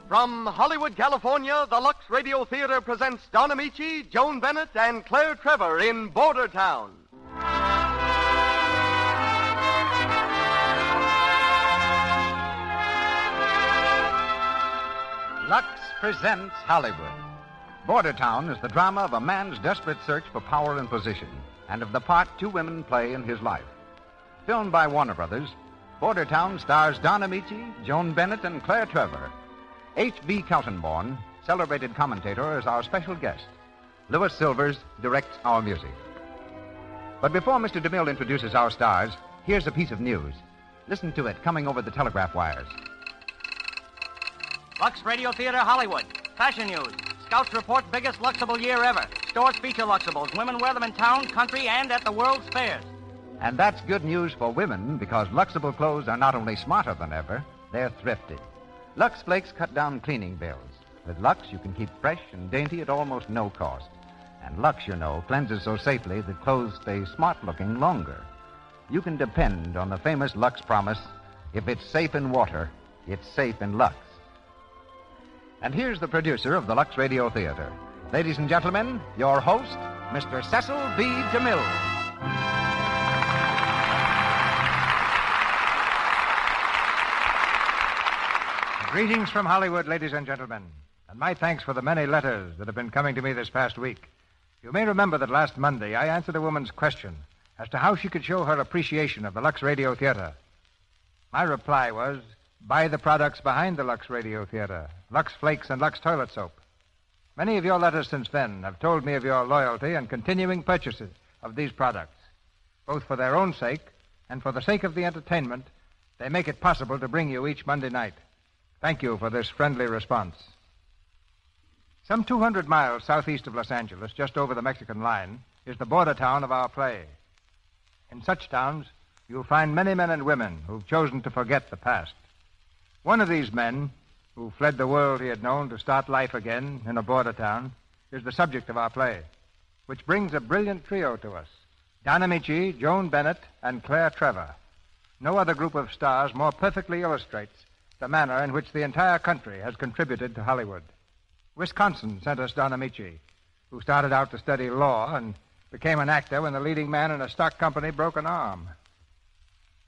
From Hollywood, California, the Lux Radio Theater presents Don Ameche, Joan Bennett, and Claire Trevor in Bordertown. Lux presents Hollywood. Bordertown is the drama of a man's desperate search for power and position, and of the part two women play in his life. Filmed by Warner Brothers, Bordertown stars Don Ameche, Joan Bennett, and Claire Trevor. H.B. Keltonborn, celebrated commentator, is our special guest. Louis Silvers directs our music. But before Mr. DeMille introduces our stars, here's a piece of news. Listen to it coming over the telegraph wires. Lux Radio Theater, Hollywood. Fashion news. Scouts report biggest Luxable year ever. Stores feature Luxables. Women wear them in town, country, and at the world's fairs. And that's good news for women because Luxable clothes are not only smarter than ever, they're thrifty. Lux Flakes cut down cleaning bills. With Lux, you can keep fresh and dainty at almost no cost. And Lux, you know, cleanses so safely that clothes stay smart-looking longer. You can depend on the famous Lux promise, if it's safe in water, it's safe in Lux. And here's the producer of the Lux Radio Theater. Ladies and gentlemen, your host, Mr. Cecil B. DeMille. Greetings from Hollywood, ladies and gentlemen, and my thanks for the many letters that have been coming to me this past week. You may remember that last Monday I answered a woman's question as to how she could show her appreciation of the Lux Radio Theater. My reply was, buy the products behind the Lux Radio Theater, Lux Flakes and Lux Toilet Soap. Many of your letters since then have told me of your loyalty and continuing purchases of these products. Both for their own sake and for the sake of the entertainment, they make it possible to bring you each Monday night. Thank you for this friendly response. Some 200 miles southeast of Los Angeles, just over the Mexican line, is the border town of our play. In such towns, you'll find many men and women who've chosen to forget the past. One of these men, who fled the world he had known to start life again in a border town, is the subject of our play, which brings a brilliant trio to us: Don Ameche, Joan Bennett, and Claire Trevor. No other group of stars more perfectly illustrates the manner in which the entire country has contributed to Hollywood. Wisconsin sent us Don Ameche, who started out to study law and became an actor when the leading man in a stock company broke an arm.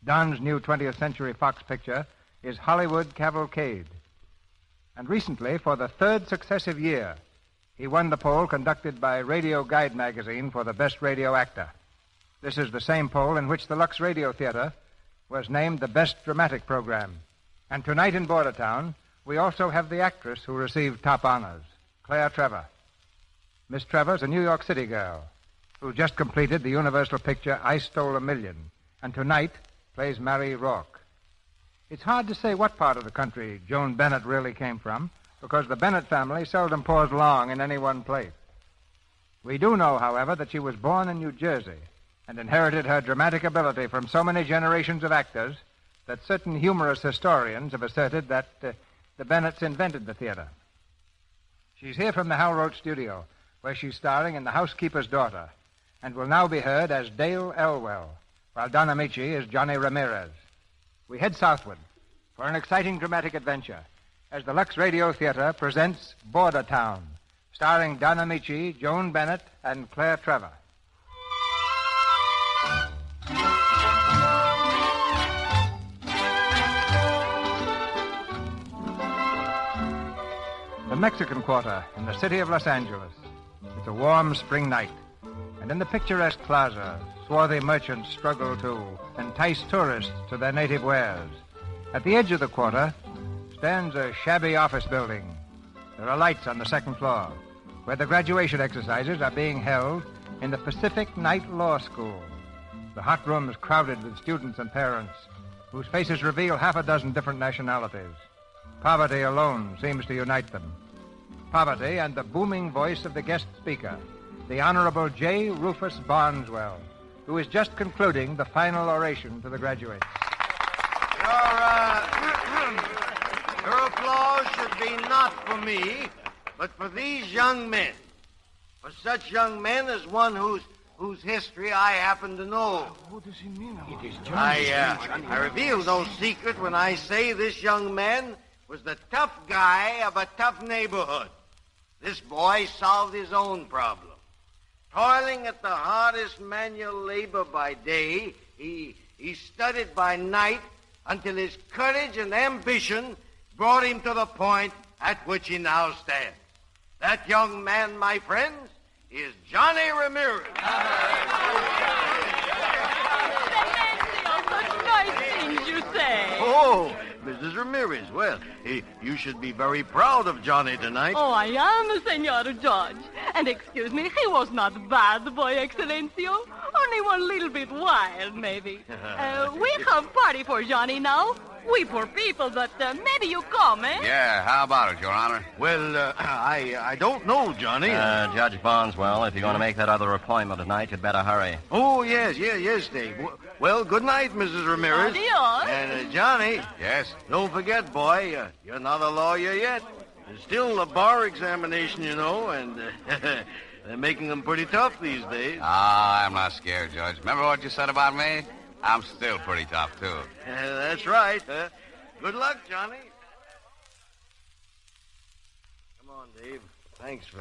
Don's new 20th Century Fox picture is Hollywood Cavalcade. And recently, for the third successive year, he won the poll conducted by Radio Guide magazine for the best radio actor. This is the same poll in which the Lux Radio Theater was named the best dramatic program. And tonight in Bordertown, we also have the actress who received top honors, Claire Trevor. Miss Trevor's a New York City girl who just completed the Universal picture I Stole a Million, and tonight plays Mary Rourke. It's hard to say what part of the country Joan Bennett really came from, because the Bennett family seldom paused long in any one place. We do know, however, that she was born in New Jersey and inherited her dramatic ability from so many generations of actors that certain humorous historians have asserted that the Bennetts invented the theater. She's here from the Hal Roach studio, where she's starring in The Housekeeper's Daughter, and will now be heard as Dale Elwell, while Don Ameche is Johnny Ramirez. We head southward for an exciting dramatic adventure as the Lux Radio Theater presents Bordertown, starring Don Ameche, Joan Bennett, and Claire Trevor. The Mexican Quarter in the city of Los Angeles. It's a warm spring night, and in the picturesque plaza, swarthy merchants struggle to entice tourists to their native wares. At the edge of the quarter stands a shabby office building. There are lights on the second floor, where the graduation exercises are being held in the Pacific Night Law School. The hot room is crowded with students and parents, whose faces reveal half a dozen different nationalities. Poverty alone seems to unite them. Poverty and the booming voice of the guest speaker, the Honorable J. Rufus Barneswell, who is just concluding the final oration to the graduates. Your applause should be not for me, but for these young men. For such young men as one whose whose history I happen to know. What does he mean? It is Johnny. I reveal no secret when I say this young man was the tough guy of a tough neighborhood. This boy solved his own problem. Toiling at the hardest manual labor by day, he studied by night until his courage and ambition brought him to the point at which he now stands. That young man, my friends, is Johnny Ramirez. Such nice things you say. Oh, Mrs. Ramirez. Well, you should be very proud of Johnny tonight. Oh, I am, Senor Judge. And excuse me, he was not bad, boy, Excellencio. Only one little bit wild, maybe. We have party for Johnny now. We poor people, but maybe you come, eh? Yeah, how about it, Your Honor? Well, I don't know, Johnny. Judge Bonswell, if you're going to make that other appointment tonight, you'd better hurry. Oh, yes, Dave. Well, good night, Mrs. Ramirez. Adios. And, Johnny. Yes? Don't forget, boy, you're not a lawyer yet. There's still a bar examination, you know, and they're making them pretty tough these days. I'm not scared, Judge. Remember what you said about me? I'm still pretty tough, too. That's right. Good luck, Johnny. Come on, Dave. Thanks for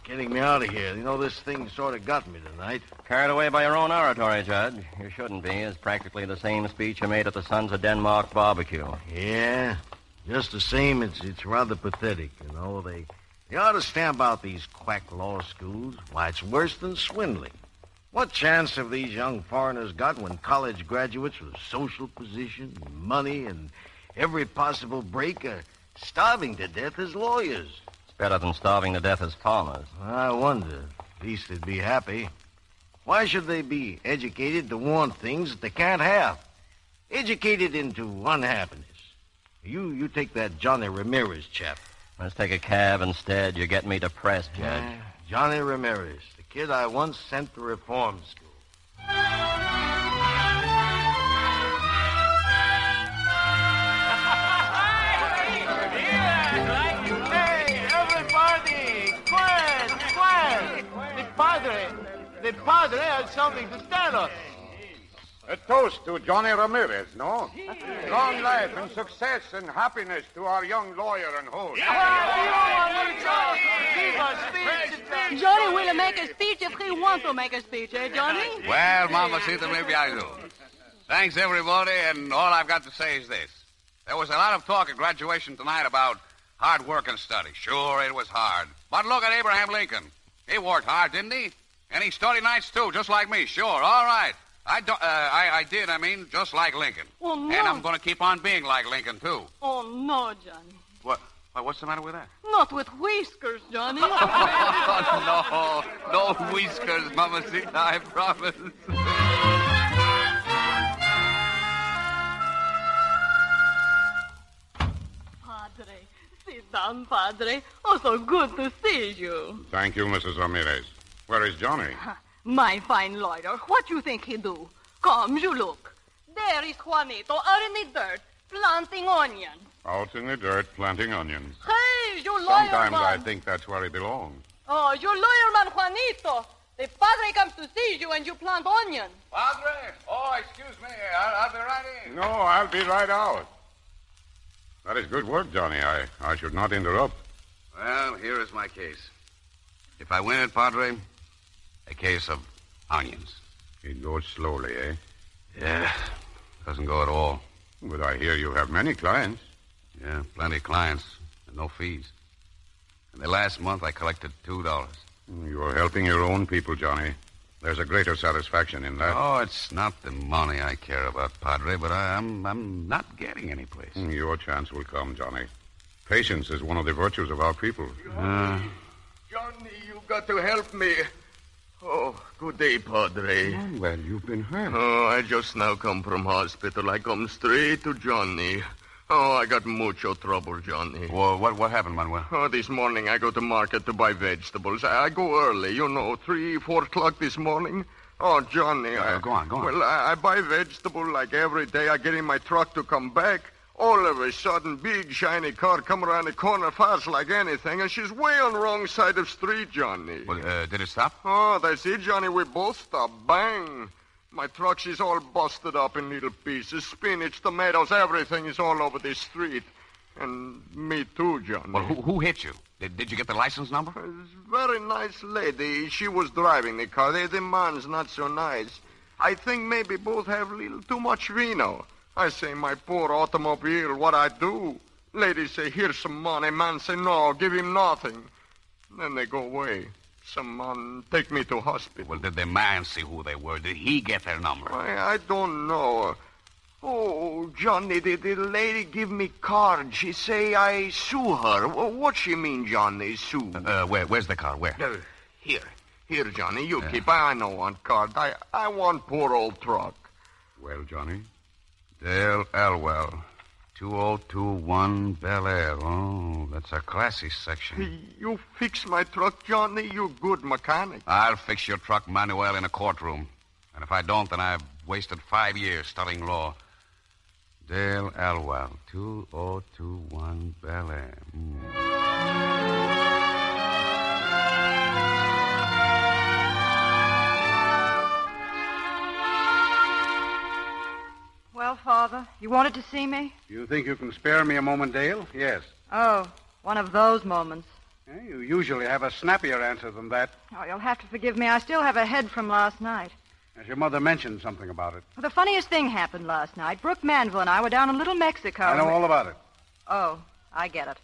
getting me out of here. You know, this thing sort of got me tonight. Carried away by your own oratory, Judge. You shouldn't be. It's practically the same speech you made at the Sons of Denmark barbecue. Yeah, just the same, it's rather pathetic, you know. They ought to stamp out these quack law schools. Why, it's worse than swindling. What chance have these young foreigners got when college graduates with social position, money, and every possible break are starving to death as lawyers? It's better than starving to death as farmers. I wonder. At least they'd be happy. Why should they be educated to want things that they can't have? Educated into unhappiness. You take that Johnny Ramirez chap. Let's take a cab instead. You're getting me depressed, Judge. Johnny Ramirez, the kid I once sent to reform school. Hey, everybody! Quiet! The padre has something to tell us. A toast to Johnny Ramirez, no? Long life and success and happiness to our young lawyer and host. Johnny will make a speech if he wants to make a speech, eh, Johnny? Well, Mamacita, maybe I do. Thanks, everybody, and all I've got to say is this. There was a lot of talk at graduation tonight about hard work and study. Sure, it was hard. But look at Abraham Lincoln. He worked hard, didn't he? And he studied nights, too, just like me. Sure, all right. I did, just like Lincoln. Oh, no. And I'm going to keep on being like Lincoln, too. Oh, no, Johnny. What? What's the matter with that? Not with whiskers, Johnny. Oh, no whiskers, Mamacita, I promise. Padre, sit down, Padre. Oh, so good to see you. Thank you, Mrs. Ramirez. Where is Johnny? My fine lawyer, what you think he do? Come, you look. There is Juanito out in the dirt, planting onions. Out in the dirt, planting onions. Hey, you lawyer Sometimes man. I think that's where he belongs. Oh, you lawyer man, Juanito. The padre comes to see you and you plant onions. Padre? Oh, excuse me. I'll be right in. No, I'll be right out. That is good work, Johnny. I should not interrupt. Well, here is my case. If I win it, Padre, a case of onions. It goes slowly, eh? Yeah, doesn't go at all. But I hear you have many clients. Yeah, plenty of clients and no fees. In the last month, I collected $2. You're helping your own people, Johnny. There's a greater satisfaction in that. Oh, it's not the money I care about, Padre, but I'm not getting any place. Your chance will come, Johnny. Patience is one of the virtues of our people. Johnny, you got to help me. Oh, good day, Padre. Well, you've been hurt. Oh, I just now come from hospital. I come straight to Johnny. Oh, I got mucho trouble, Johnny. Well, what happened, Manuel? Oh, this morning I go to market to buy vegetables. I go early, 3, 4 o'clock this morning. Oh, Johnny. Go on. Well, I buy vegetable like every day. I get in my truck to come back. All of a sudden, big, shiny car come around the corner fast like anything, and she's way on the wrong side of street, Johnny. Well, did it stop? Oh, that's it, Johnny. We both stopped. Bang. My truck, she's all busted up in little pieces. Spinach, tomatoes, everything is all over the street. And me too, Johnny. Well, who hit you? Did you get the license number? It's a very nice lady. She was driving the car. The man's not so nice. I think maybe both have a little too much vino. I say, my poor automobile, what I do? Ladies say, here's some money. Man say, no, give him nothing. Then they go away. Someone take me to hospital. Well, did the man see who they were? Did he get their number? I don't know. Oh, Johnny, the lady give me card. She say I sue her. What she mean, Johnny, sue? Where's the car? Where? Here. Here, Johnny, you keep. I know one card. I want poor old truck. Well, Johnny. Dale Elwell. 2021 Bel Air. Oh, that's a classy section. You fix my truck, Johnny. You good mechanic. I'll fix your truck, Manuel, in a courtroom. And if I don't, then I've wasted 5 years studying law. Dale Elwell, 2021 Bel Air. Well, Father, you wanted to see me? You think you can spare me a moment, Dale? Yes. Oh, one of those moments. You usually have a snappier answer than that. Oh, you'll have to forgive me. I still have a head from last night. As your mother mentioned something about it. Well, the funniest thing happened last night. Brooke Manville and I were down in Little Mexico. I know all about it. Oh, I get it.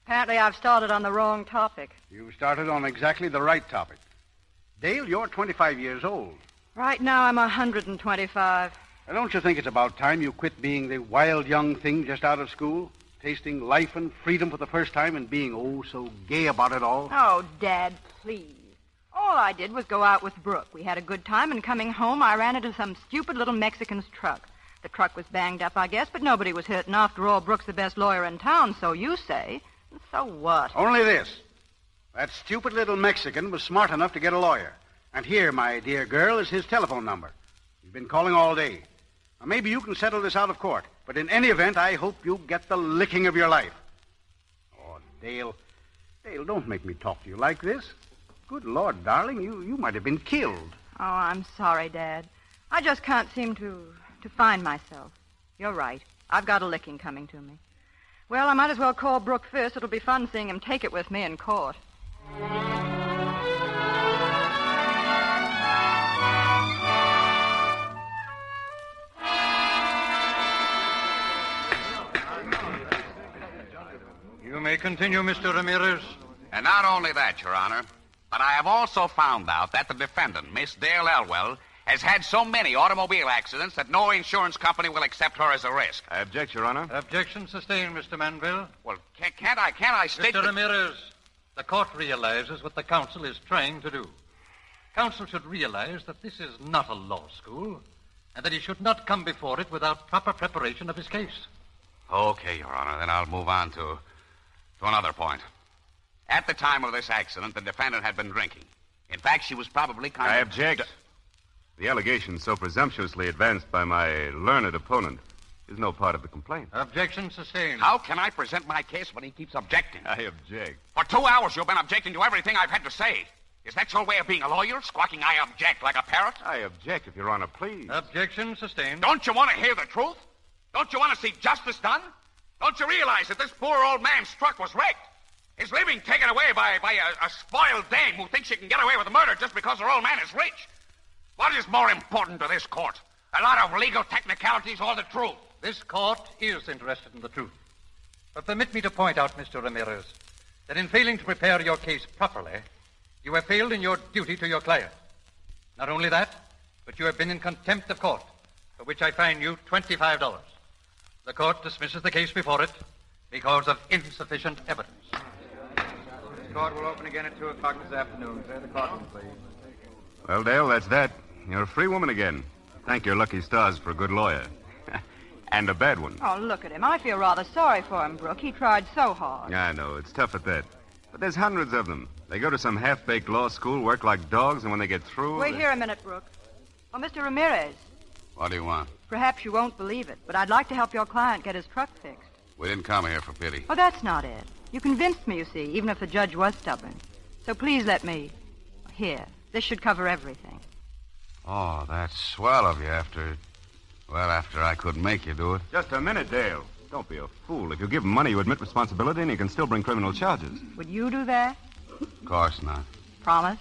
Apparently I've started on the wrong topic. You started on exactly the right topic. Dale, you're 25 years old. Right now I'm 125. Now, don't you think it's about time you quit being the wild young thing just out of school? Tasting life and freedom for the first time and being, oh, so gay about it all? Oh, Dad, please. All I did was go out with Brooke. We had a good time, and coming home, I ran into some stupid little Mexican's truck. The truck was banged up, I guess, but nobody was hurt. And after all, Brooke's the best lawyer in town, so you say. So what? Only this. That stupid little Mexican was smart enough to get a lawyer. And here, my dear girl, is his telephone number. He's been calling all day. Now, maybe you can settle this out of court. But in any event, I hope you get the licking of your life. Oh, Dale. Dale, don't make me talk to you like this. Good Lord, darling, you might have been killed. Oh, I'm sorry, Dad. I just can't seem to find myself. You're right. I've got a licking coming to me. Well, I might as well call Brooke first. It'll be fun seeing him take it with me in court. You may continue, Mr. Ramirez. And not only that, Your Honor, but I have also found out that the defendant, Miss Dale Elwell, has had so many automobile accidents that no insurance company will accept her as a risk. I object, Your Honor. Objection sustained, Mr. Manville. Well, can't I state... Mr. Ramirez, the court realizes what the counsel is trying to do. Counsel should realize that this is not a law school, and that he should not come before it without proper preparation of his case. Okay, Your Honor, then I'll move on to another point. At the time of this accident, the defendant had been drinking. In fact, she was probably kind of... I object. The allegation so presumptuously advanced by my learned opponent is no part of the complaint. Objection sustained. How can I present my case when he keeps objecting? I object. For 2 hours, you've been objecting to everything I've had to say. Is that your way of being a lawyer? Squawking, I object, like a parrot? I object, if Your Honor, please. Objection sustained. Don't you want to hear the truth? Don't you want to see justice done? Don't you realize that this poor old man's truck was wrecked? His living taken away by a spoiled dame who thinks she can get away with murder just because her old man is rich. What is more important to this court? A lot of legal technicalities or the truth? This court is interested in the truth. But permit me to point out, Mr. Ramirez, that in failing to prepare your case properly, you have failed in your duty to your client. Not only that, but you have been in contempt of court, for which I fine you $25. The court dismisses the case before it because of insufficient evidence. The court will open again at 2 o'clock this afternoon. Clear the courtroom, please. Well, Dale, that's that. You're a free woman again. Thank your lucky stars for a good lawyer. And a bad one. Oh, look at him. I feel rather sorry for him, Brooke. He tried so hard. I know. It's tough at that. But there's hundreds of them. They go to some half-baked law school, work like dogs, and when they get through... Wait here a minute, Brooke. Oh, Mr. Ramirez. What do you want? Perhaps you won't believe it, but I'd like to help your client get his truck fixed. We didn't come here for pity. Oh, that's not it. You convinced me, you see, even if the judge was stubborn. So please let me... Here, this should cover everything. Oh, that's swell of you after I couldn't make you do it. Just a minute, Dale. Don't be a fool. If you give him money, you admit responsibility, and he can still bring criminal charges. Would you do that? Of course not. Promise?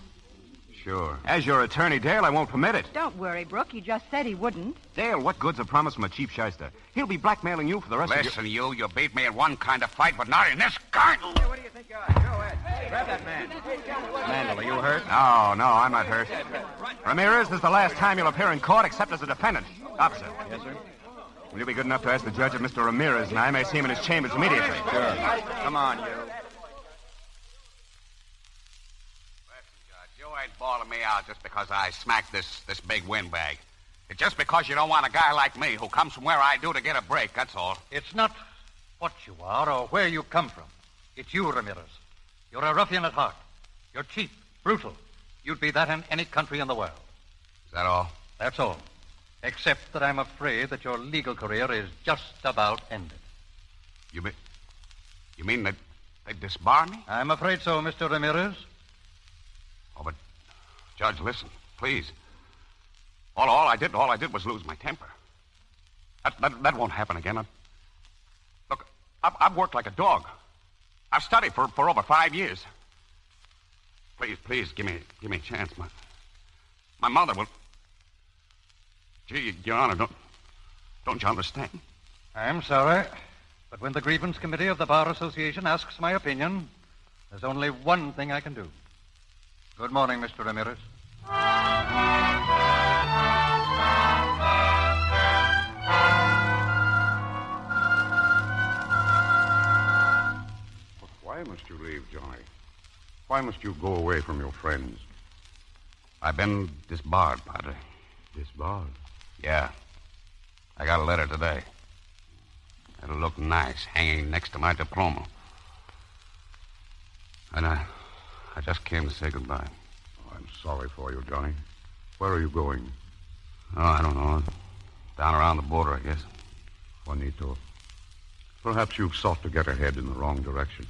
Sure. As your attorney, Dale, I won't permit it. Don't worry, Brooke. He just said he wouldn't. Dale, what good's a promise from a cheap shyster? He'll be blackmailing you for the rest of your... Listen, you beat me in one kind of fight, but not in this kind. Hey, what do you think you are? Go ahead. Hey, grab that man. Mandel, are you hurt? No, I'm not hurt. Ramirez, this is the last time you'll appear in court except as a defendant. Officer. Yes, sir? Will you be good enough to ask the judge if Mr. Ramirez and I may see him in his chambers immediately? Sure. Come on, you. You ain't bawling me out just because I smacked this big windbag. It's just because you don't want a guy like me who comes from where I do to get a break, that's all. It's not what you are or where you come from. It's you, Ramirez. You're a ruffian at heart. You're cheap, brutal. You'd be that in any country in the world. Is that all? That's all. Except that I'm afraid that your legal career is just about ended. You mean that they disbar me? I'm afraid so, Mr. Ramirez. Oh, but, Judge, listen, please. All I did was lose my temper. That won't happen again. Look, I've worked like a dog. I've studied for over 5 years. Please, give me a chance. My mother will... Gee, Your Honor, don't you understand? I'm sorry, but when the grievance committee of the Bar Association asks my opinion, there's only one thing I can do. Good morning, Mr. Ramirez. But why must you leave, Johnny? Why must you go away from your friends? I've been disbarred, Padre. Disbarred? Yeah. I got a letter today. It'll look nice hanging next to my diploma. And I just came to say goodbye. Oh, I'm sorry for you, Johnny. Where are you going? Oh, I don't know. Down around the border, I guess. Juanito, perhaps you've sought to get ahead in the wrong direction.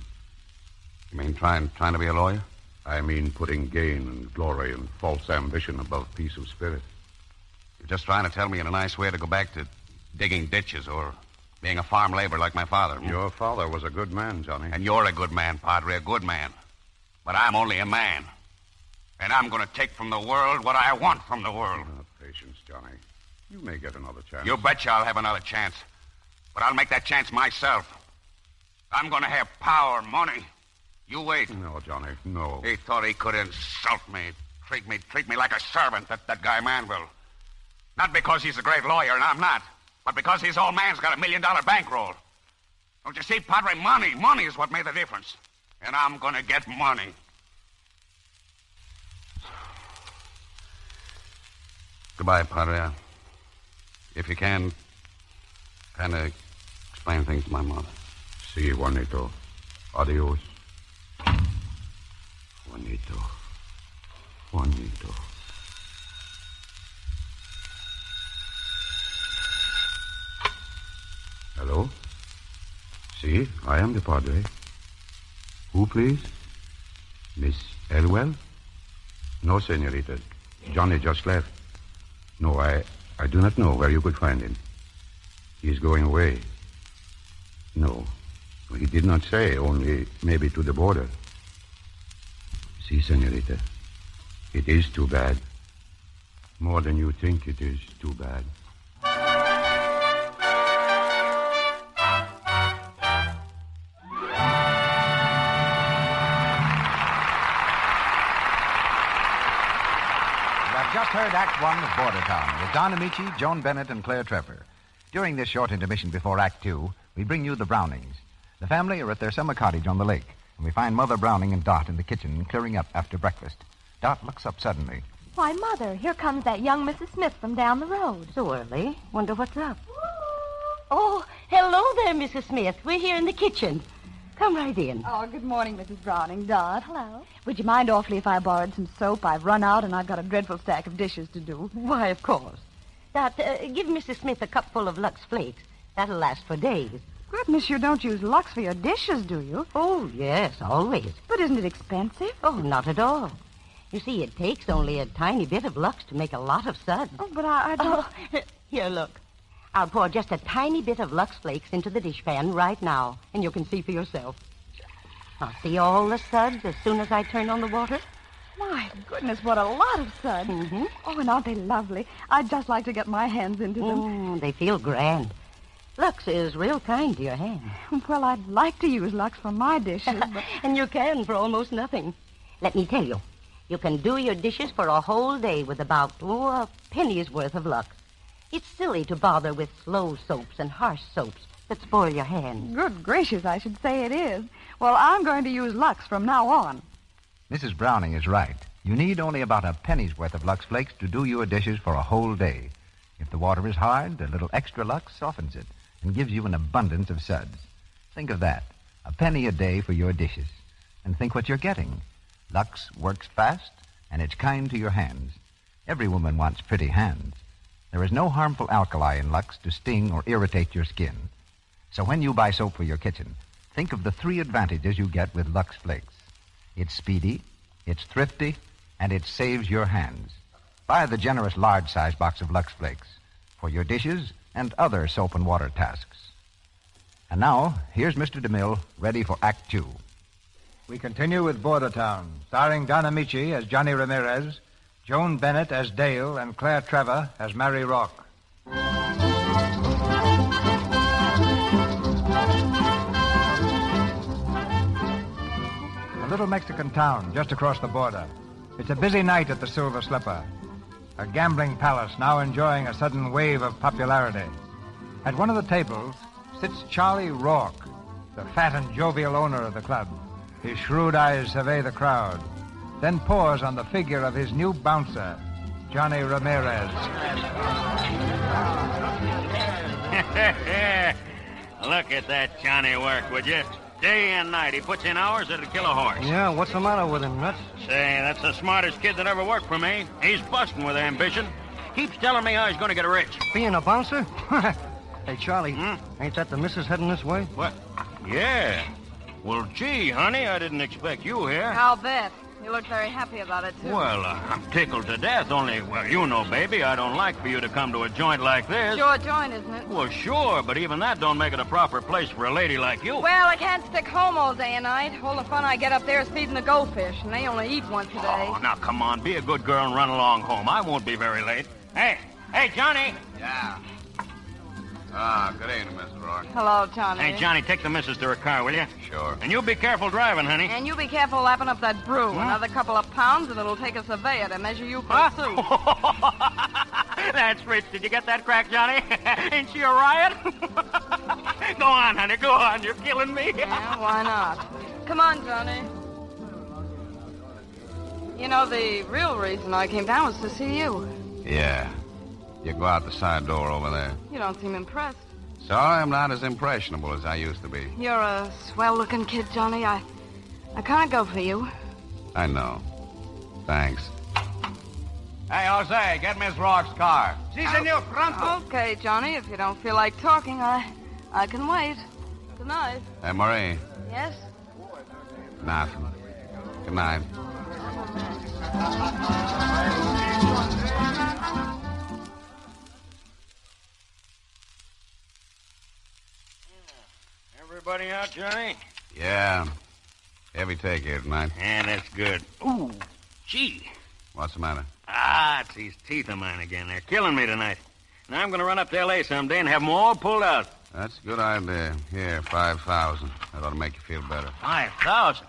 You mean trying to be a lawyer? I mean putting gain and glory and false ambition above peace of spirit. You're just trying to tell me in a nice way to go back to digging ditches or being a farm laborer like my father. Your father was a good man, Johnny. And you're a good man, Padre, a good man. But I'm only a man. And I'm going to take from the world what I want from the world. Patience, Johnny. You may get another chance. You betcha I'll have another chance. But I'll make that chance myself. I'm going to have power, money. You wait. No, Johnny, no. He thought he could insult me, treat me like a servant, that guy Manville. Not because he's a great lawyer, and I'm not, but because his old man's got $1 million bankroll. Don't you see, Padre? Money is what made the difference. And I'm going to get money. Goodbye, Padre. If you can, kind of explain things to my mother. Si, Juanito. Adios. Juanito. Hello? Si, I am the Padre. Who, please? Miss Elwell? No, senorita. Johnny just left. No, I do not know where you could find him. He is going away. No, he did not say, only maybe to the border. Si, senorita. It is too bad. More than you think it is too bad. Just heard Act One of Bordertown with Don Ameche, Joan Bennett, and Claire Trevor. During this short intermission before Act Two, we bring you the Brownings. The family are at their summer cottage on the lake, and we find Mother Browning and Dot in the kitchen clearing up after breakfast. Dot looks up suddenly. Why, Mother, here comes that young Mrs. Smith from down the road. So early? Wonder what's up. Oh, Hello there, Mrs. Smith. We're here in the kitchen. Come right in. Oh, good morning, Mrs. Browning. Dot. Hello. Would you mind awfully if I borrowed some soap? I've run out and I've got a dreadful stack of dishes to do. Why, of course. Dot, give Mrs. Smith a cupful of Lux Flakes. That'll last for days. Goodness, you don't use Lux for your dishes, do you? Oh, yes, always. But isn't it expensive? Oh, not at all. You see, it takes only a tiny bit of Lux to make a lot of suds. Oh, but I don't... Oh, here, look. I'll pour just a tiny bit of Lux Flakes into the dishpan right now, and you can see for yourself. Now, see all the suds as soon as I turn on the water? My goodness, what a lot of suds. Mm-hmm. Oh, and aren't they lovely? I'd just like to get my hands into them. Mm, they feel grand. Lux is real kind to your hands. Well, I'd like to use Lux for my dishes, but... And you can for almost nothing. Let me tell you, you can do your dishes for a whole day with about, a penny's worth of Lux. It's silly to bother with slow soaps and harsh soaps that spoil your hands. Good gracious, I should say it is. Well, I'm going to use Lux from now on. Mrs. Browning is right. You need only about a penny's worth of Lux Flakes to do your dishes for a whole day. If the water is hard, a little extra Lux softens it and gives you an abundance of suds. Think of that. A penny a day for your dishes. And think what you're getting. Lux works fast, and it's kind to your hands. Every woman wants pretty hands. There is no harmful alkali in Lux to sting or irritate your skin. So when you buy soap for your kitchen, think of the 3 advantages you get with Lux Flakes. It's speedy, it's thrifty, and it saves your hands. Buy the generous large-size box of Lux Flakes for your dishes and other soap and water tasks. And now, here's Mr. DeMille, ready for Act 2. We continue with Bordertown, starring Don Ameche as Johnny Ramirez, Joan Bennett as Dale, and Claire Trevor as Mary Rock. A little Mexican town just across the border. It's a busy night at the Silver Slipper, a gambling palace now enjoying a sudden wave of popularity. At one of the tables sits Charlie Rourke, the fat and jovial owner of the club. His shrewd eyes survey the crowd, then pause on the figure of his new bouncer, Johnny Ramirez. Look at that Johnny work, would you? Day and night. He puts in hours that'd kill a horse. Yeah, what's the matter with him, Nuts? Say, that's the smartest kid that ever worked for me. He's busting with ambition. Keeps telling me how he's going to get rich. Being a bouncer? Hey, Charlie, ain't that the missus heading this way? What? Yeah. Well, gee, honey, I didn't expect you here. I'll bet. You look very happy about it, too. Well, I'm tickled to death, only, well, you know, baby, I don't like for you to come to a joint like this. Sure joint, isn't it? Well, sure, but even that don't make it a proper place for a lady like you. Well, I can't stick home all day and night. All the fun I get up there is feeding the goldfish, and they only eat once a day. Oh, now, come on, be a good girl and run along home. I won't be very late. Hey, Johnny. Yeah. Good evening, Mr. Rourke. Hello, Johnny. Hey, Johnny, take the missus to her car, will you? Sure. And you be careful driving, honey. And you be careful lapping up that brew. Another couple of pounds, and it'll take a surveyor to measure you for a suit. That's rich. Did you get that crack, Johnny? Ain't she a riot? Go on, honey, go on. You're killing me. Yeah, why not? Come on, Johnny. You know, the real reason I came down was to see you. Yeah. You go out the side door over there. You don't seem impressed. Sorry, I'm not as impressionable as I used to be. You're a swell-looking kid, Johnny. I can't go for you. I know. Thanks. Hey, Jose, get Miss Rourke's car. Si, senor, pronto. Okay, Johnny, if you don't feel like talking, I can wait. Good night. Hey, Marie. Yes? Nothing. Good night. Everybody out, Johnny? Yeah. Heavy take here tonight. Yeah, that's good. Ooh, gee. What's the matter? It's these teeth of mine again. They're killing me tonight. Now I'm going to run up to L.A. someday and have them all pulled out. That's a good idea. Here, 5,000. That ought to make you feel better. 5,000?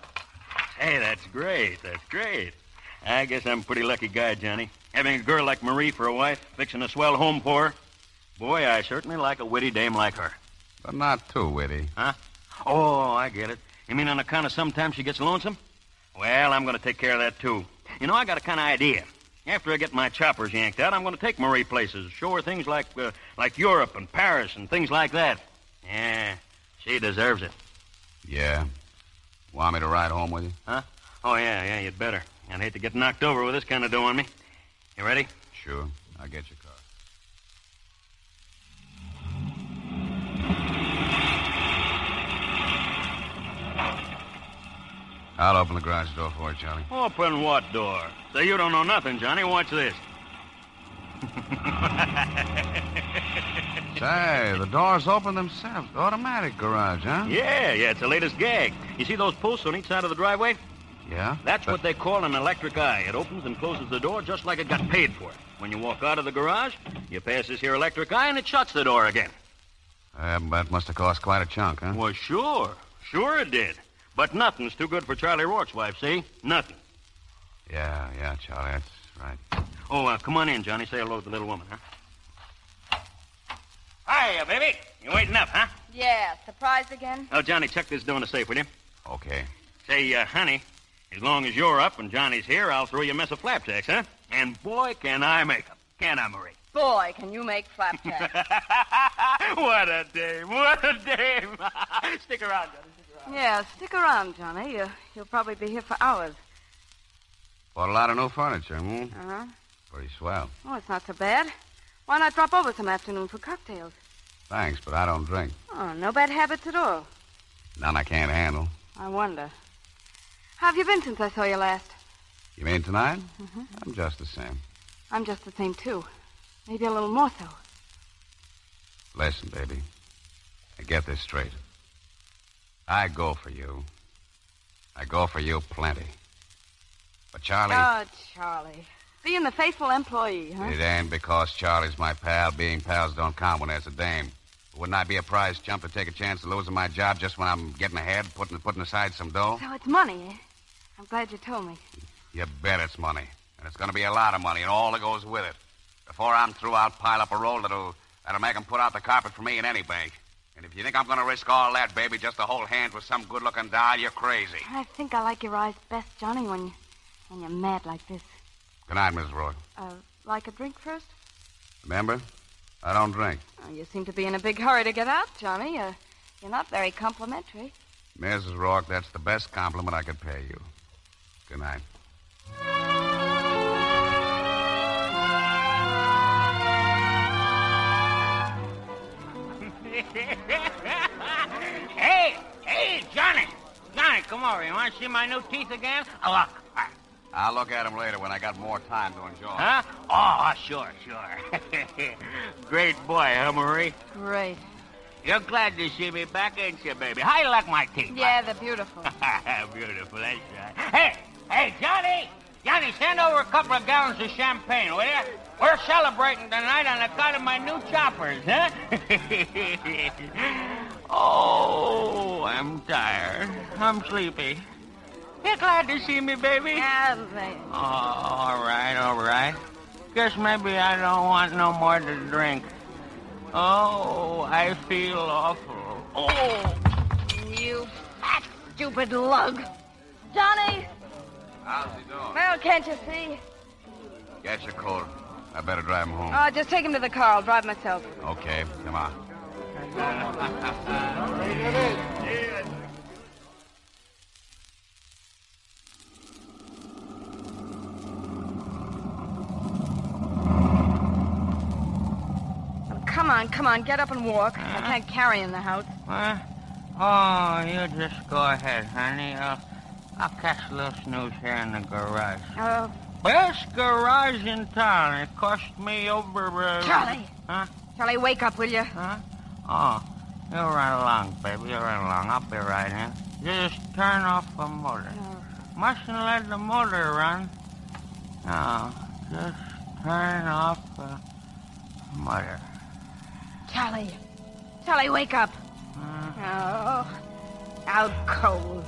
Hey, that's great. That's great. I guess I'm a pretty lucky guy, Johnny. Having a girl like Marie for a wife, fixing a swell home for her. Boy, I certainly like a witty dame like her. But not too witty. Huh? Oh, I get it. You mean on account of sometimes she gets lonesome? Well, I'm going to take care of that, too. You know, I got a kind of idea. After I get my choppers yanked out, I'm going to take Marie places, show her things like Europe and Paris and things like that. Yeah, she deserves it. Yeah. Want me to ride home with you? Huh? Oh, yeah, you'd better. I'd hate to get knocked over with this kind of dough on me. You ready? Sure. I'll get your car. I'll open the garage door for you, Charlie. Open what door? Say, you don't know nothing, Johnny. Watch this. Say, the doors open themselves. Automatic garage, huh? Yeah, it's the latest gag. You see those posts on each side of the driveway? Yeah? That's what they call an electric eye. It opens and closes the door just like it got paid for. When you walk out of the garage, you pass this here electric eye and it shuts the door again. That must have cost quite a chunk, huh? Well, sure. Sure it did. But nothing's too good for Charlie Rourke's wife, see? Nothing. Yeah, Charlie, that's right. Oh, come on in, Johnny. Say hello to the little woman, huh? Hiya, baby. You waiting up, huh? Yeah, surprised again? Oh, Johnny, check this door in the safe, will you? Okay. Say, honey, as long as you're up and Johnny's here, I'll throw you a mess of flapjacks, huh? And boy, can I make them. Can I, Marie? Boy, can you make flapjacks. What a dame. What a dame. Stick around, Johnny. Yeah, stick around, Johnny. You'll probably be here for hours. Bought a lot of new furniture, Uh-huh. Pretty swell. Oh, it's not so bad. Why not drop over some afternoon for cocktails? Thanks, but I don't drink. Oh, no bad habits at all. None I can't handle. I wonder. How have you been since I saw you last? You mean tonight? Mm-hmm. I'm just the same. I'm just the same, too. Maybe a little more so. Listen, baby. Now get this straight. I go for you. I go for you plenty. But Charlie... Oh, Charlie. Being the faithful employee, huh? It ain't because Charlie's my pal. Being pals don't count when there's a dame. Wouldn't I be a prize chump to take a chance of losing my job just when I'm getting ahead, putting aside some dough? So it's money, eh? I'm glad you told me. You bet it's money. And it's going to be a lot of money and all that goes with it. Before I'm through, I'll pile up a roll that'll make them put out the carpet for me in any bank. And if you think I'm going to risk all that, baby, just to hold hands with some good-looking doll, you're crazy. I think I like your eyes best, Johnny, when you're mad like this. Good night, Mrs. Rourke. Like a drink first? Remember, I don't drink. Oh, you seem to be in a big hurry to get out, Johnny. You're not very complimentary. Mrs. Rourke, that's the best compliment I could pay you. Good night. Hey, Johnny. Johnny, come over. You want to see my new teeth again? Oh, look. I'll look at them later when I got more time to enjoy. Huh? Oh, sure. Great boy, huh, Marie? Great. You're glad to see me back, ain't you, baby? How you like my teeth? Yeah, they're beautiful. Beautiful, that's right. Hey, Johnny! Johnny, send over a couple of gallons of champagne, will you? We're celebrating tonight on account of my new choppers, huh? Oh, I'm tired. I'm sleepy. You glad to see me, baby? Yeah, baby. Oh, all right. Guess maybe I don't want no more to drink. Oh, I feel awful. Oh, you fat, stupid lug. Johnny! How's he doing? Well, can't you see? Get your coat. I better drive him home. Oh, just take him to the car. I'll drive myself. Okay, come on. Come on, get up and walk. I can't carry in the house. Oh, you just go ahead, honey. I'll catch a little snooze here in the garage. Best garage in town. It cost me over... Charlie! Huh? Charlie, wake up, will you? Huh? Oh, you run along, baby. You run along. I'll be right in. Just turn off the motor. Mustn't let the motor run. No, just turn off the motor. Charlie, wake up. Oh, out cold.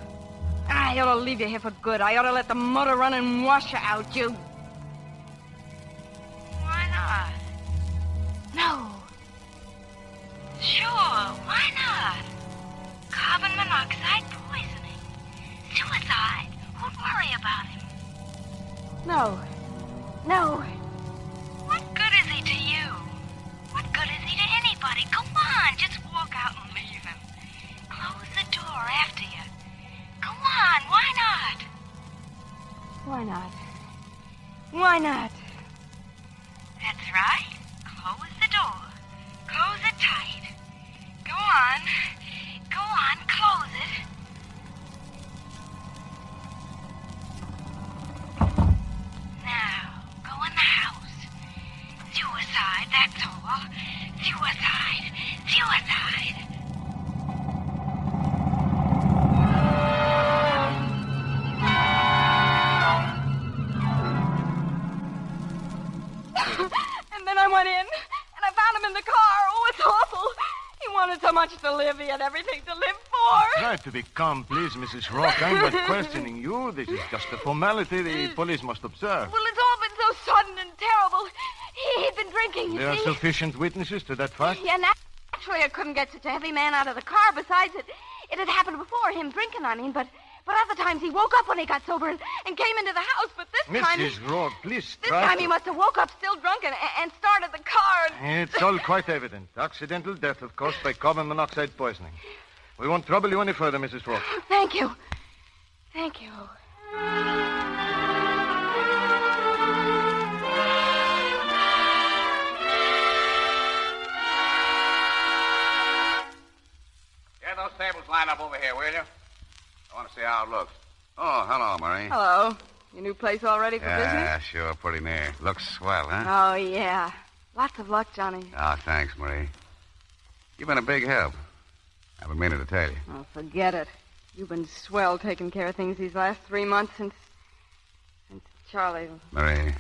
I ought to leave you here for good. I ought to let the motor run and wash you out, you... Why not? No. Sure, why not? Carbon monoxide poisoning. Suicide. Who'd worry about him? No. What good is he to you? What good is he to anybody? Go on, just walk out and leave him. Close the door after you. Go on, why not? Why not? That's right. Close the door. Close it tight. Go on, close it. wanted so much to live. He had everything to live for. Try to be calm, please, Mrs. Rock. I'm not questioning you. This is just a formality the police must observe. Well, it's all been so sudden and terrible. He'd been drinking, you There are see. sufficient witnesses to that fact? Yeah, naturally I couldn't get such a heavy man out of the car. Besides, it had happened before, him drinking, I mean, but other times he woke up when he got sober and came into the house, but this time... Mrs. Rock, please This try time to... he must have woke up still drunk and started the car and... It's all quite evident. Accidental death, of course, by carbon monoxide poisoning. We won't trouble you any further, Mrs. Rock. Thank you. Thank you. Get those tables lined up over here, will you? I want to see how it looks. Oh, hello, Marie. Hello. Your new place all ready for business? Yeah, sure, pretty near. Looks swell, huh? Oh, yeah. Lots of luck, Johnny. Oh, thanks, Marie. You've been a big help. I've been meaning to tell you. Oh, forget it. You've been swell taking care of things these last 3 months since Charlie... Marie,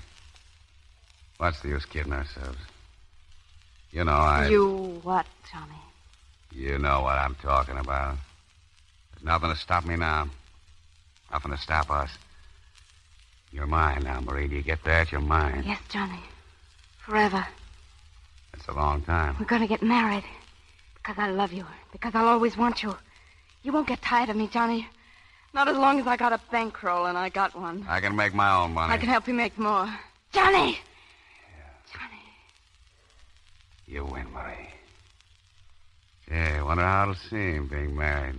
what's the use kidding ourselves? You know, You what, Johnny? You know what I'm talking about. There's nothing to stop me now. Nothing to stop us. You're mine now, Marie. Do you get that? You're mine. Yes, Johnny. Forever. It's a long time. We're going to get married. Because I love you. Because I'll always want you. You won't get tired of me, Johnny. Not as long as I got a bankroll, and I got one. I can make my own money. I can help you make more. Johnny! You win, Marie. Yeah, wonder how it'll seem being married.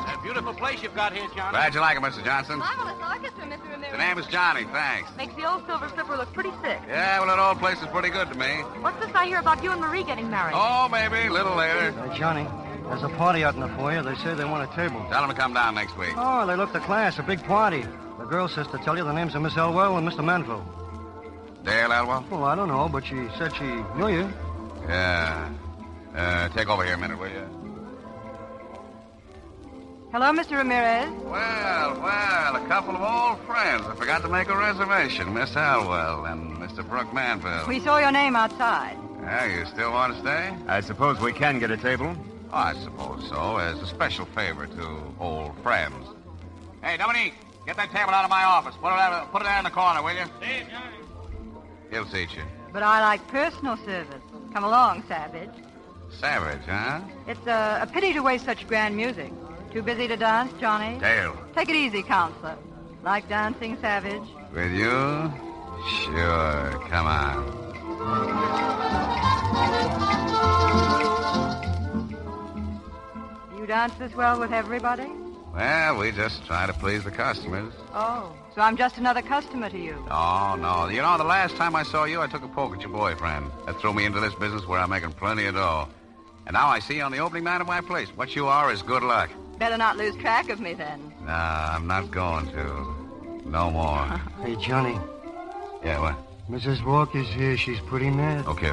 A beautiful place you've got here, Johnny. Glad you like it, Mr. Johnson. Marvelous orchestra, Mr. Ramirez. The name is Johnny, thanks. Makes the old Silver Slipper look pretty sick. Yeah, well, that old place is pretty good to me. What's this I hear about you and Marie getting married? Oh, maybe, a little later. Johnny, there's a party out in the foyer. They say they want a table. Tell them to come down next week. Oh, they look the class. A big party. The girl says to tell you the names of Miss Elwell and Mr. Manville. Dale Elwell? Well, I don't know, but she said she knew you. Yeah. Take over here a minute, will you? Hello, Mr. Ramirez. Well, a couple of old friends. I forgot to make a reservation. Miss Elwell and Mr. Brooke Manville. We saw your name outside. Yeah, you still want to stay? I suppose we can get a table? Oh, I suppose so, as a special favor to old friends. Hey, Dominique, get that table out of my office. Put it there in the corner, will you? He'll seat you. But I like personal service. Come along, Savage. Savage, huh? It's a pity to waste such grand music. Too busy to dance, Johnny? Dale. Take it easy, counselor. Like dancing, Savage? With you? Sure. Come on. You dance this well with everybody? Well, we just try to please the customers. Oh, so I'm just another customer to you. Oh, no. You know, the last time I saw you, I took a poke at your boyfriend. That threw me into this business where I'm making plenty of dough. And now I see you on the opening night of my place. What you are is good luck. Better not lose track of me, then. Nah, I'm not going to. No more. Hey, Johnny. Yeah, what? Mrs. Walker's here. She's pretty mad. Okay.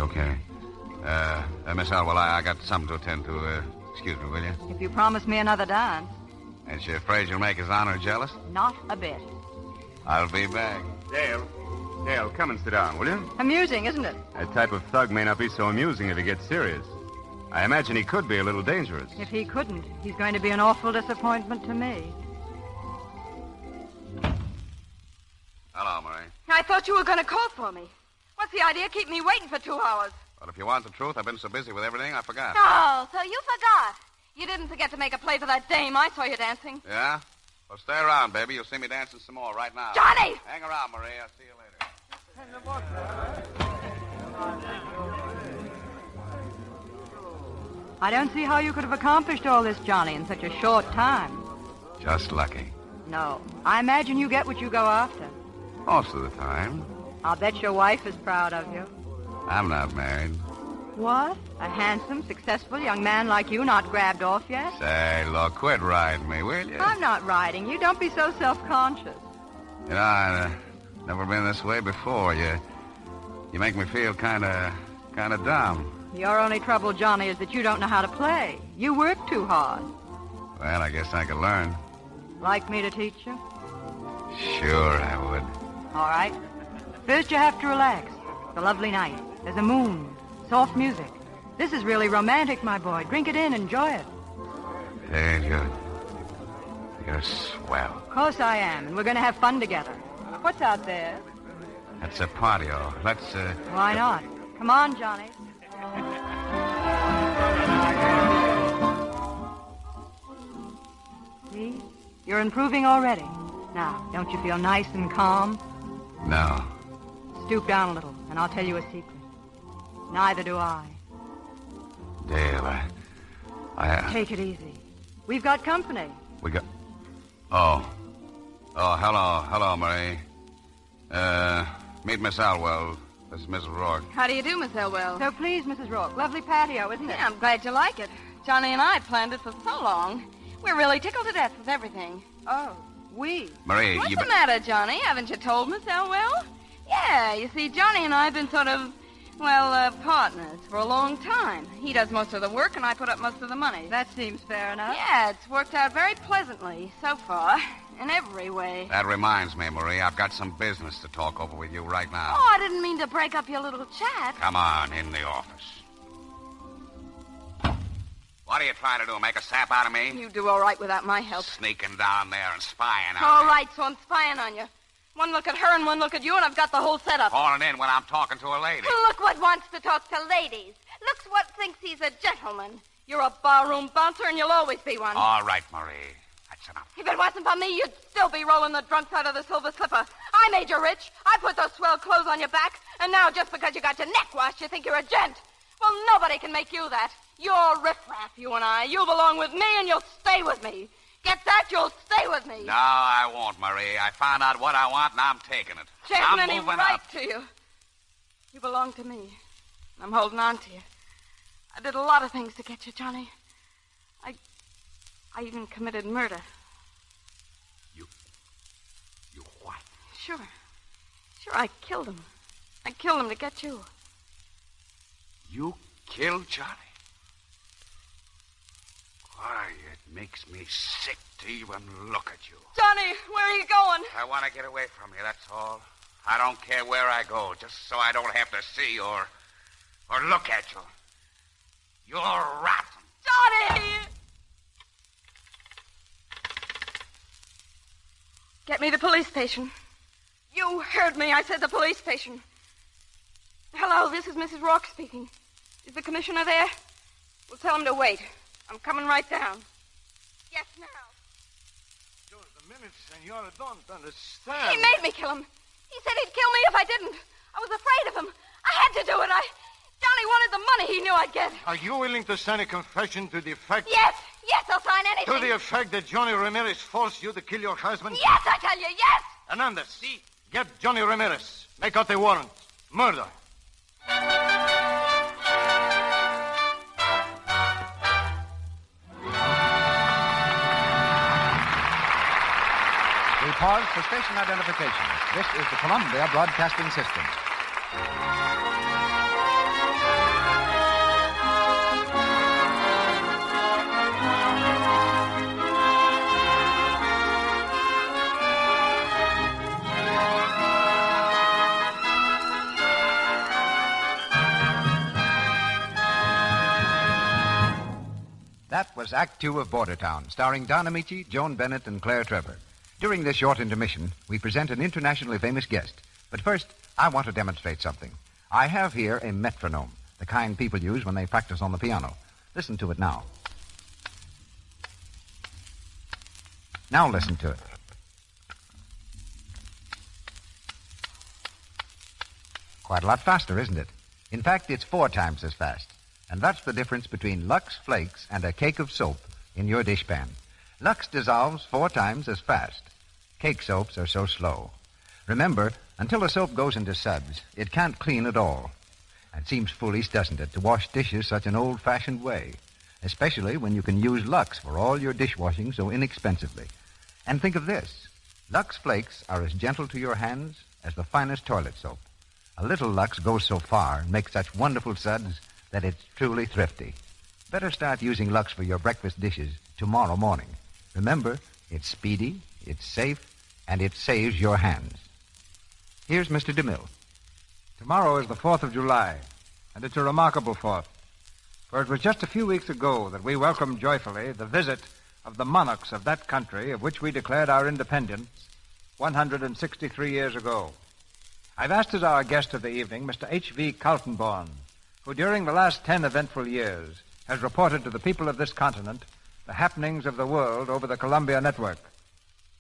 Miss Elwell, I got something to attend to. Excuse me, will you? If you promise me another dance. Ain't she afraid you'll make his honor jealous? Not a bit. I'll be back. Dale, come and sit down, will you? Amusing, isn't it? That type of thug may not be so amusing if he gets serious. I imagine he could be a little dangerous. If he couldn't, he's going to be an awful disappointment to me. Hello, Marie. I thought you were going to call for me. What's the idea? Keep me waiting for 2 hours. Well, if you want the truth, I've been so busy with everything, I forgot. Oh, so you forgot. You didn't forget to make a play for that dame. I saw you dancing. Yeah? Well, stay around, baby. You'll see me dancing some more right now. Johnny! Hang around, Marie. I'll see you later. I don't see how you could have accomplished all this, Johnny, in such a short time. Just lucky. No. I imagine you get what you go after. Most of the time. I'll bet your wife is proud of you. I'm not married. What? A handsome, successful young man like you not grabbed off yet? Say, look, quit riding me, will you? I'm not riding you. Don't be so self-conscious. You know, I've never been this way before. You make me feel kind of dumb. Your only trouble, Johnny, is that you don't know how to play. You work too hard. Well, I guess I could learn. Like me to teach you? Sure, I would. All right. First, you have to relax. It's a lovely night. There's a moon, soft music. This is really romantic, my boy. Drink it in, enjoy it. Hey, you're swell. Of course I am, and we're going to have fun together. What's out there? That's a patio. Let's, Why not? Come on, Johnny. See? You're improving already. Now, don't you feel nice and calm? No. Stoop down a little, and I'll tell you a secret. Neither do I. Dale, I... Take it easy. We've got company. We got... Oh, hello, Marie. Meet Miss Alwell. This is Mrs. Rourke. How do you do, Miss Elwell? So pleased, Mrs. Rourke. Lovely patio, isn't it? Yeah, I'm glad you like it. Johnny and I planned it for so long. We're really tickled to death with everything. Oh, we? Marie, What's the matter, Johnny? Haven't you told Miss Elwell? Yeah, you see, Johnny and I have been sort of, partners for a long time. He does most of the work, and I put up most of the money. That seems fair enough. Yeah, it's worked out very pleasantly so far, in every way. That reminds me, Marie, I've got some business to talk over with you right now. Oh, I didn't mean to break up your little chat. Come on, in the office. What are you trying to do, make a sap out of me? You do all right without my help. Sneaking down there and spying on All me. right, so I'm spying on you. One look at her and one look at you, and I've got the whole setup. Calling in when I'm talking to a lady. Look what wants to talk to ladies. Looks what thinks he's a gentleman. You're a barroom bouncer, and you'll always be one. All right, Marie. That's enough. If it wasn't for me, you'd still be rolling the drunk side of the Silver Slipper. I made you rich. I put those swell clothes on your back. And now, just because you got your neck washed, you think you're a gent. Well, nobody can make you that. You're riffraff, you and I. You belong with me, and you'll stay with me. Get that? You'll stay with me. No, I won't, Marie. I found out what I want, and I'm taking it. She hasn't I'm any moving right up. to you. You belong to me. I'm holding on to you. I did a lot of things to get you, Johnny. I even committed murder. You what? Sure, I killed him. I killed him to get you. You killed Johnny? Why, it makes me sick to even look at you. Johnny, where are you going? I want to get away from you, that's all. I don't care where I go, just so I don't have to see or look at you. You're rotten. Johnny! Get me the police station. You heard me. I said the police station. Hello, this is Mrs. Rourke speaking. Is the commissioner there? We'll tell him to wait. I'm coming right down. Yes, now. The minute, Senora, don't understand. He made me kill him. He said he'd kill me if I didn't. I was afraid of him. I had to do it. Johnny wanted the money he knew I'd get. Are you willing to sign a confession to the effect... Yes, I'll sign anything. To the effect that Johnny Ramirez forced you to kill your husband? Yes, I tell you, yes. Hernandez, get Johnny Ramirez. Make out the warrant. Murder. We pause for station identification. This is the Columbia Broadcasting System. That was Act Two of Bordertown, starring Don Ameche, Joan Bennett, and Claire Trevor. During this short intermission, we present an internationally famous guest. But first, I want to demonstrate something. I have here a metronome, the kind people use when they practice on the piano. Listen to it now. Now listen to it. Quite a lot faster, isn't it? In fact, it's 4 times as fast. And that's the difference between Lux Flakes and a cake of soap in your dishpan. Lux dissolves 4 times as fast. Cake soaps are so slow. Remember, until the soap goes into suds, it can't clean at all. It seems foolish, doesn't it, to wash dishes such an old-fashioned way, especially when you can use Lux for all your dishwashing so inexpensively. And think of this. Lux Flakes are as gentle to your hands as the finest toilet soap. A little Lux goes so far and makes such wonderful suds that it's truly thrifty. Better start using Lux for your breakfast dishes tomorrow morning. Remember, it's speedy, it's safe, and it saves your hands. Here's Mr. DeMille. Tomorrow is the 4th of July, and it's a remarkable 4th. For it was just a few weeks ago that we welcomed joyfully the visit of the monarchs of that country of which we declared our independence 163 years ago. I've asked as our guest of the evening Mr. H.V. Kaltenborn, who during the last 10 eventful years has reported to the people of this continent the happenings of the world over the Columbia Network.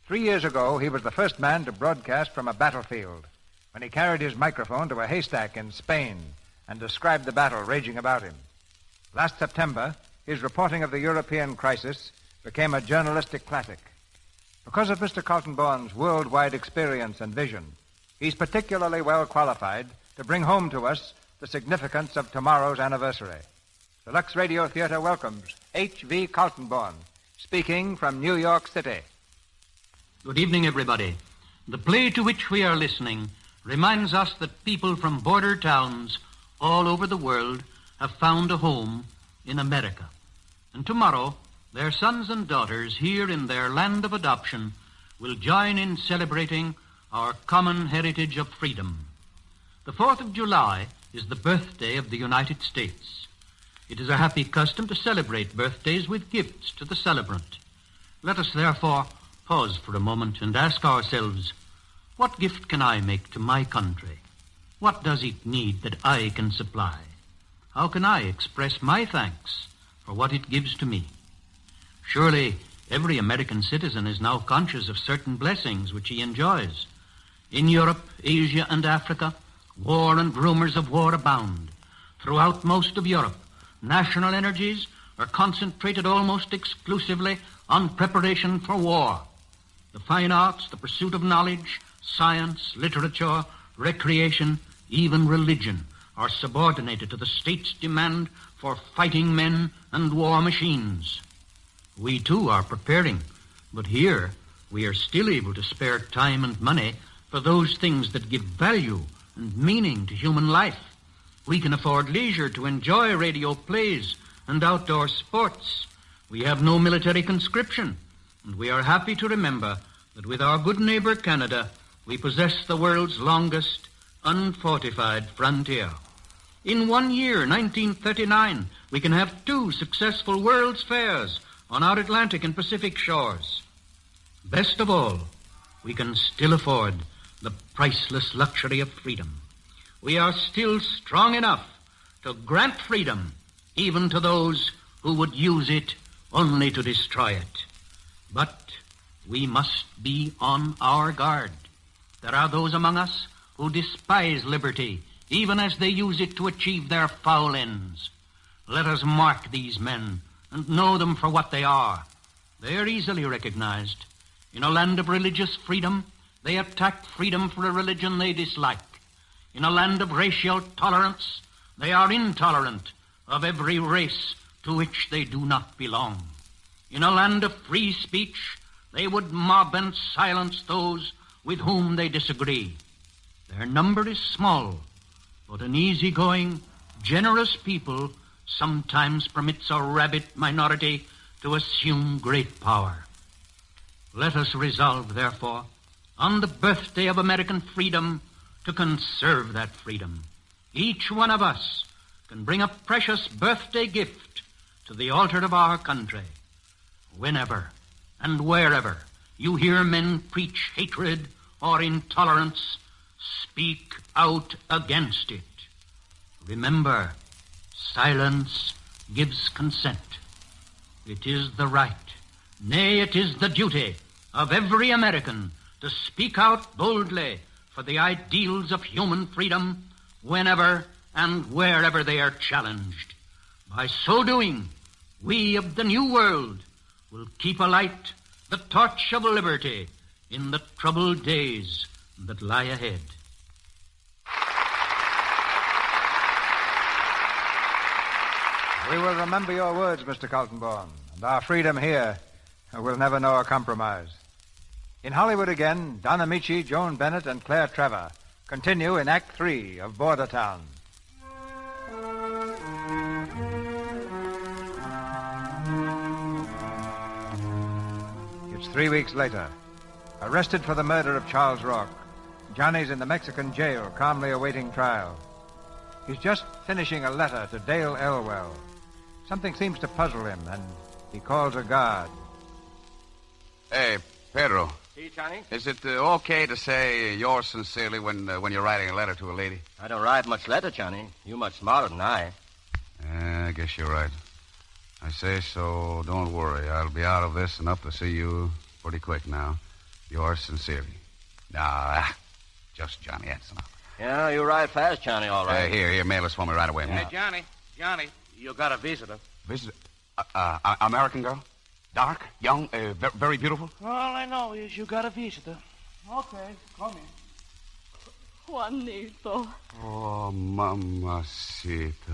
3 years ago, he was the first man to broadcast from a battlefield when he carried his microphone to a haystack in Spain and described the battle raging about him. Last September, his reporting of the European crisis became a journalistic classic. Because of Mr. Kaltenborn's worldwide experience and vision, he's particularly well qualified to bring home to us the significance of tomorrow's anniversary. The Lux Radio Theater welcomes H.V. Kaltenborn, speaking from New York City. Good evening, everybody. The play to which we are listening reminds us that people from border towns all over the world have found a home in America. And tomorrow, their sons and daughters here in their land of adoption will join in celebrating our common heritage of freedom. The 4th of July is the birthday of the United States. It is a happy custom to celebrate birthdays with gifts to the celebrant. Let us therefore pause for a moment and ask ourselves, what gift can I make to my country? What does it need that I can supply? How can I express my thanks for what it gives to me? Surely every American citizen is now conscious of certain blessings which he enjoys. In Europe, Asia, and Africa, war and rumors of war abound. Throughout most of Europe, national energies are concentrated almost exclusively on preparation for war. The fine arts, the pursuit of knowledge, science, literature, recreation, even religion are subordinated to the state's demand for fighting men and war machines. We, too, are preparing, but here we are still able to spare time and money for those things that give value and meaning to human life. We can afford leisure to enjoy radio plays and outdoor sports. We have no military conscription, and we are happy to remember that with our good neighbor Canada, we possess the world's longest unfortified frontier. In 1 year, 1939, we can have 2 successful World's Fairs on our Atlantic and Pacific shores. Best of all, we can still afford the priceless luxury of freedom. We are still strong enough to grant freedom even to those who would use it only to destroy it. But we must be on our guard. There are those among us who despise liberty, even as they use it to achieve their foul ends. Let us mark these men and know them for what they are. They are easily recognized. In a land of religious freedom, they attack freedom for a religion they dislike. In a land of racial tolerance, they are intolerant of every race to which they do not belong. In a land of free speech, they would mob and silence those with whom they disagree. Their number is small, but an easygoing, generous people sometimes permits a rabid minority to assume great power. Let us resolve, therefore, on the birthday of American freedom to conserve that freedom. Each one of us can bring a precious birthday gift to the altar of our country. Whenever and wherever you hear men preach hatred or intolerance, speak out against it. Remember, silence gives consent. It is the right, nay, it is the duty of every American to speak out boldly for the ideals of human freedom whenever and wherever they are challenged. By so doing, we of the New World will keep alight the torch of liberty in the troubled days that lie ahead. We will remember your words, Mr. Kaltenborn, and our freedom here will never know a compromise. In Hollywood again, Don Ameche, Joan Bennett, and Claire Trevor continue in Act 3 of Bordertown. It's 3 weeks later. Arrested for the murder of Charles Rourke, Johnny's in the Mexican jail, calmly awaiting trial. He's just finishing a letter to Dale Elwell. Something seems to puzzle him, and he calls a guard. Hey, Pedro. See, Johnny? Is it okay to say yours sincerely when you're writing a letter to a lady? I don't write much letter, Johnny. You much smarter than I. I guess you're right. I say so, don't worry. I'll be out of this and up to see you pretty quick now. Yours sincerely. Nah, just Johnny, that's enough. Yeah, you ride fast, Johnny, all right. Here, mail this for me right away. Hey, Johnny, you got a visitor. Visitor? American girl? Dark, young, very beautiful? All I know is you got a visitor. Okay, come in. Juanito. Oh, mamacita.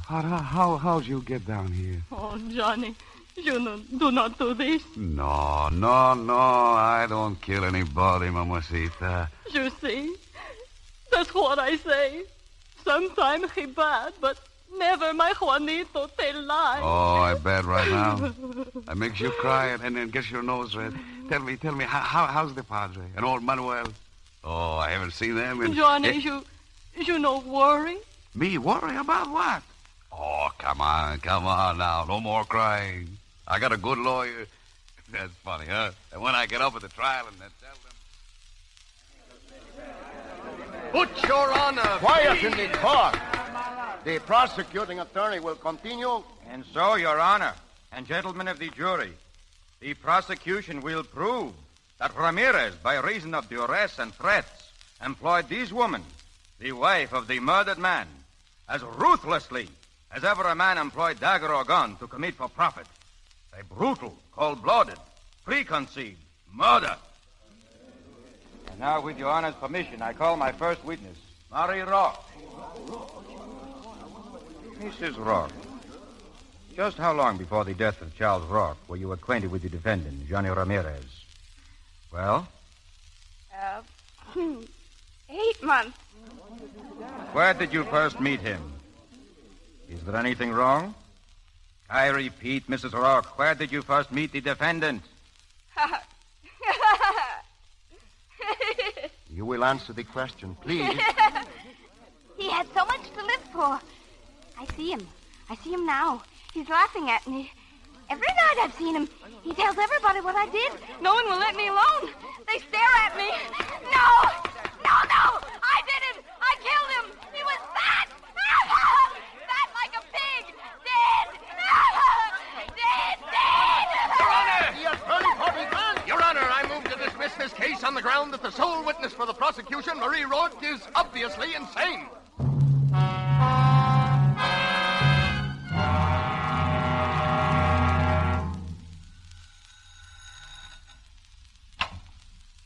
How'd you get down here? Oh, Johnny, you do not do this. No, I don't kill anybody, mamacita. You see? That's what I say. Sometimes he bad, but never my Juanito tell lie. Oh, I bet right now. I makes you cry and then gets your nose red. Tell me, how's the Padre and old Manuel? Oh, I haven't seen them in... Johnny, you no worry? Me worry about what? Oh, come on now. No more crying. I got a good lawyer. That's funny, huh? And when I get up at the trial and tell them... Put your honor. Quiet in the court. The prosecuting attorney will continue. And so, Your Honor, and gentlemen of the jury, the prosecution will prove that Ramirez, by reason of duress and threats, employed this woman, the wife of the murdered man, as ruthlessly as ever a man employed dagger or gun to commit for profit. A brutal, cold-blooded, preconceived murder. And now, with Your Honor's permission, I call my first witness, Mary Rock. Mrs. Rock, just how long before the death of Charles Rock were you acquainted with the defendant, Johnny Ramirez? Well? 8 months. Where did you first meet him? Is there anything wrong? I repeat, Mrs. Rock, where did you first meet the defendant? You will answer the question, please. He had so much to live for. I see him now. He's laughing at me. Every night I've seen him. He tells everybody what I did. No one will let me alone. They stare at me. No! I did it! I killed him! He was fat! Fat like a pig! Dead! Dead! Your Honor, I move to dismiss this case on the ground that the sole witness for the prosecution, Marie Rourke, is obviously insane.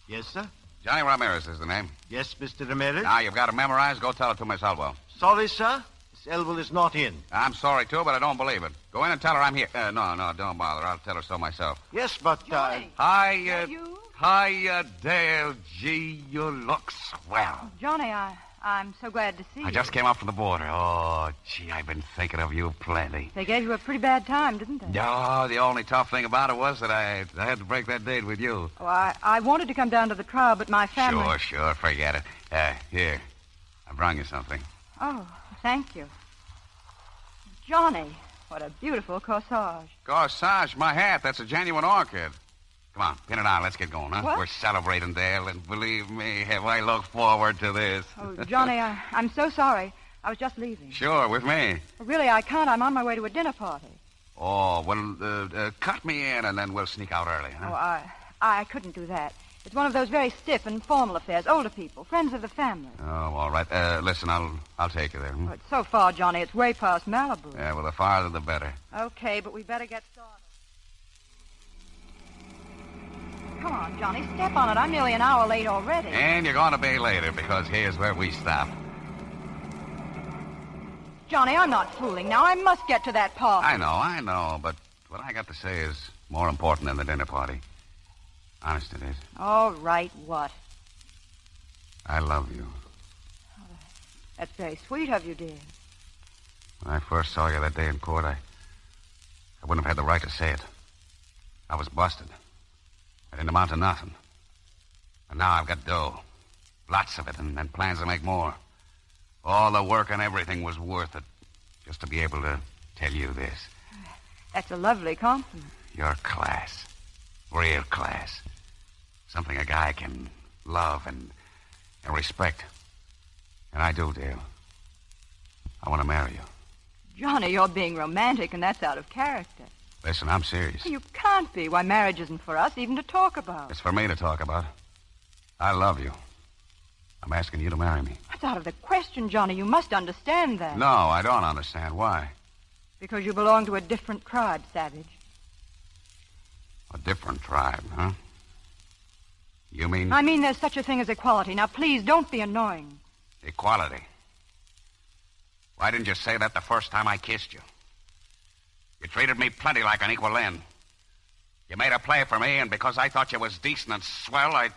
Yes, sir? Johnny Ramirez is the name. Yes, Mr. Ramirez? Now, you've got to memorize. Go tell it to Miss Elwell. Sorry, sir. Miss Elwell is not in. I'm sorry, too, but I don't believe it. Go in and tell her I'm here. No, don't bother. I'll tell her so myself. Yes, but, Hiya, Dale. Gee, you look swell. Johnny, I'm so glad to see you. I just came up from the border. Oh, gee, I've been thinking of you plenty. They gave you a pretty bad time, didn't they? No, the only tough thing about it was that I had to break that date with you. Oh, I wanted to come down to the trial, but my family... Sure, forget it. Here, I brought you something. Oh, thank you. Johnny, what a beautiful corsage. Corsage, my hat. That's a genuine orchid. Come on, pin it on. Let's get going, huh? What? We're celebrating, Dale, and believe me, have I looked forward to this. Oh, Johnny, I'm so sorry. I was just leaving. Sure, with me. Well, really, I can't. I'm on my way to a dinner party. Oh, well, cut me in, and then we'll sneak out early, huh? Oh, I couldn't do that. It's one of those very stiff and formal affairs. Older people, friends of the family. Oh, all right. Listen, I'll take you there. Oh, it's so far, Johnny. It's way past Malibu. Yeah, well, the farther the better. Okay, but we better get started. Come on, Johnny, step on it. I'm nearly an hour late already. And you're going to be later, because here's where we stop. Johnny, I'm not fooling now. I must get to that party. I know, but what I got to say is more important than the dinner party. Honest it is. All right, what? I love you. Oh, that's very sweet of you, dear. When I first saw you that day in court, I wouldn't have had the right to say it. I was busted. I didn't amount to nothing. And now I've got dough. Lots of it, and plans to make more. All the work and everything was worth it just to be able to tell you this. That's a lovely compliment. Your class. Real class. Something a guy can love and respect. And I do, Dale. I want to marry you. Johnny, you're being romantic, and that's out of character. Listen, I'm serious. You can't be. Why, marriage isn't for us even to talk about. It's for me to talk about. I love you. I'm asking you to marry me. That's out of the question, Johnny. You must understand that. No, I don't understand. Why? Because you belong to a different tribe, Savage. A different tribe, huh? You mean... I mean there's such a thing as equality. Now, please, don't be annoying. Equality. Why didn't you say that the first time I kissed you? You treated me plenty like an equal then. You made a play for me, and because I thought you was decent and swell, I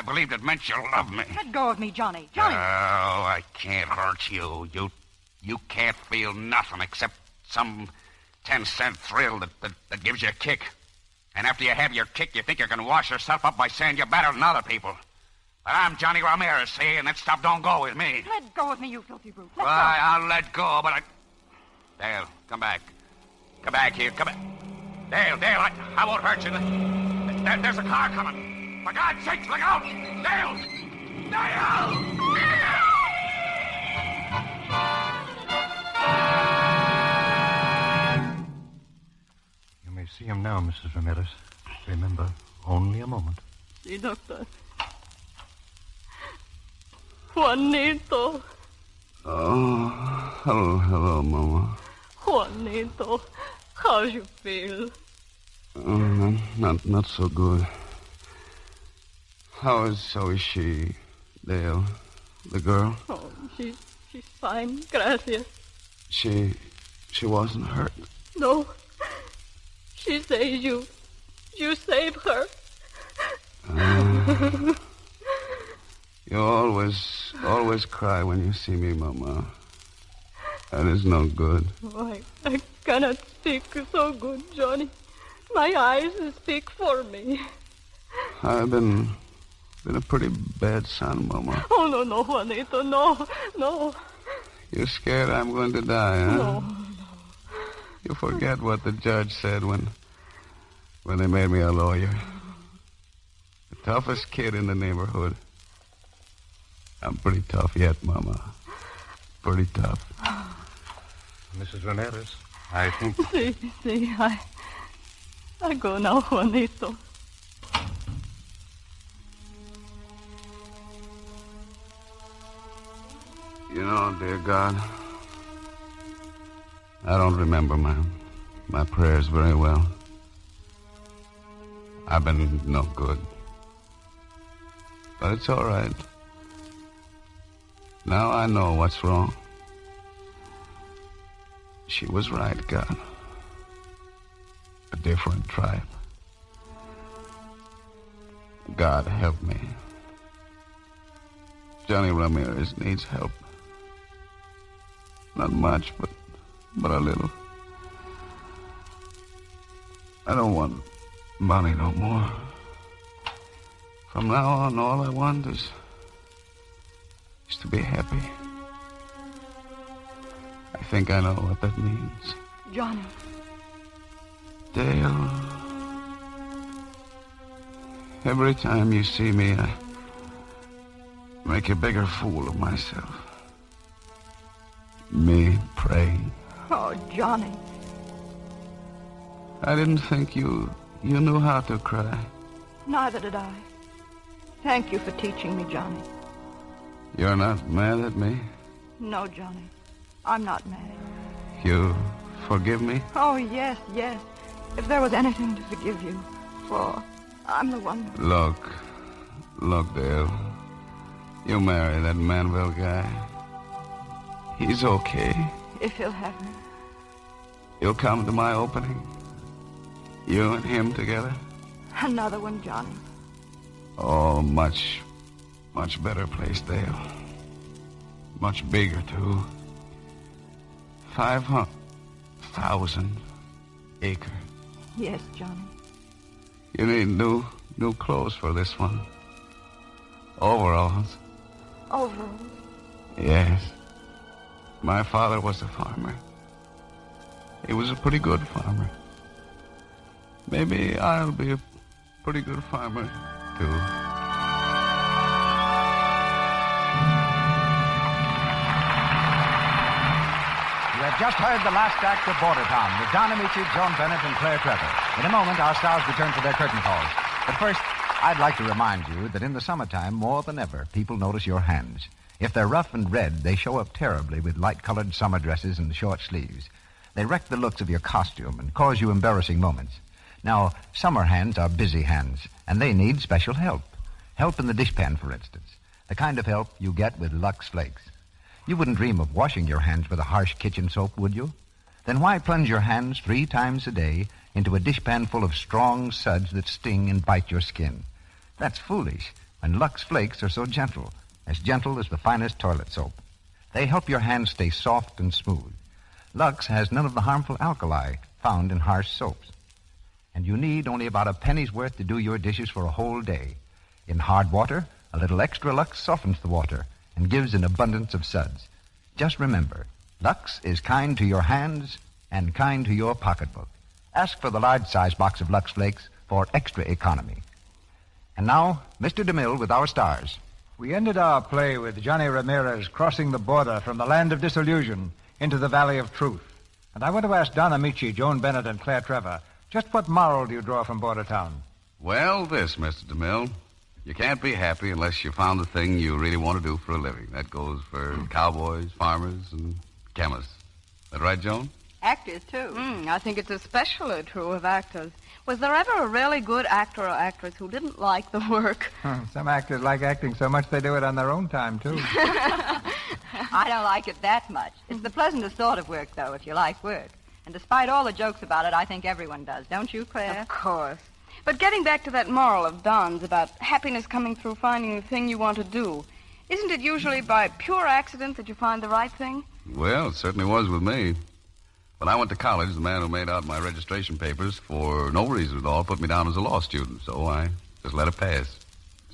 believed it meant you loved me. Let go of me, Johnny. Johnny! Oh, I can't hurt you. You can't feel nothing except some 10-cent thrill that gives you a kick. And after you have your kick, you think you can wash yourself up by saying you're better than other people. But I'm Johnny Ramirez, see, and that stuff don't go with me. Let go of me, you filthy brute. Let go. I'll let go, but Dale, come back. Come back here. Come back. Dale, I won't hurt you. There's a car coming. For God's sake, look out! Dale! You may see him now, Mrs. Ramirez. Remember, only a moment. Sí, doctor. Juanito. Oh, hello, Mama. Juanito, how you feel? Oh, not so good. How is she, Dale, the girl? Oh, she's fine, gracias. She wasn't hurt. No, she says you saved her. You always cry when you see me, Mama. That is no good. Oh, I cannot speak so good, Johnny. My eyes speak for me. I've been a pretty bad son, Mama. Oh, no, Juanito, no. You're scared I'm going to die, huh? No. You forget what the judge said when they made me a lawyer. The toughest kid in the neighborhood. I'm pretty tough yet, Mama. Pretty tough. Mrs. Ramirez, I think... See, I go now, Juanito. You know, dear God, I don't remember my prayers very well. I've been no good. But it's all right. Now I know what's wrong. She was right, God. A different tribe. God help me. Johnny Ramirez needs help. Not much, but a little. I don't want money no more. From now on, all I want is to be happy. I think I know what that means. Johnny. Dale. Every time you see me, I make a bigger fool of myself. Me praying. Oh, Johnny. I didn't think you knew how to cry. Neither did I. Thank you for teaching me, Johnny. You're not mad at me? No, Johnny. I'm not mad. You forgive me? Oh, yes. If there was anything to forgive you for, I'm the one. Look, Dale. You marry that Manville guy. He's okay. If he'll have me. You'll come to my opening? You and him together? Another one, Johnny. Oh, much better place, Dale. Much bigger, too. 500,000 acre. Yes, Johnny. You need new clothes for this one. Overalls. Overalls? Yes. My father was a farmer. He was a pretty good farmer. Maybe I'll be a pretty good farmer, too. You have just heard the last act of Bordertown with Don Ameche, Joan Bennett, and Claire Trevor. In a moment, our stars return for their curtain calls. But first, I'd like to remind you that in the summertime, more than ever, people notice your hands. If they're rough and red, they show up terribly with light-colored summer dresses and short sleeves. They wreck the looks of your costume and cause you embarrassing moments. Now, summer hands are busy hands, and they need special help. Help in the dishpan, for instance. The kind of help you get with Lux Flakes. You wouldn't dream of washing your hands with a harsh kitchen soap, would you? Then why plunge your hands 3 times a day into a dishpan full of strong suds that sting and bite your skin? That's foolish, when Lux Flakes are so gentle as the finest toilet soap. They help your hands stay soft and smooth. Lux has none of the harmful alkali found in harsh soaps. And you need only about a penny's worth to do your dishes for a whole day. In hard water, a little extra Lux softens the water and gives an abundance of suds. Just remember, Lux is kind to your hands and kind to your pocketbook. Ask for the large-size box of Lux Flakes for extra economy. And now, Mr. DeMille with our stars. We ended our play with Johnny Ramirez crossing the border from the land of disillusion into the valley of truth. And I want to ask Don Ameche, Joan Bennett, and Claire Trevor, just what moral do you draw from Bordertown? Well, this, Mr. DeMille. You can't be happy unless you found the thing you really want to do for a living. That goes for cowboys, farmers, and chemists. That right, Joan? Actors, too. I think it's especially true of actors. Was there ever a really good actor or actress who didn't like the work? Some actors like acting so much they do it on their own time, too. I don't like it that much. It's the pleasantest sort of work, though, if you like work. And despite all the jokes about it, I think everyone does. Don't you, Claire? Of course. But getting back to that moral of Don's about happiness coming through finding the thing you want to do, isn't it usually by pure accident that you find the right thing? Well, it certainly was with me. When I went to college, the man who made out my registration papers, for no reason at all, put me down as a law student, so I just let it pass.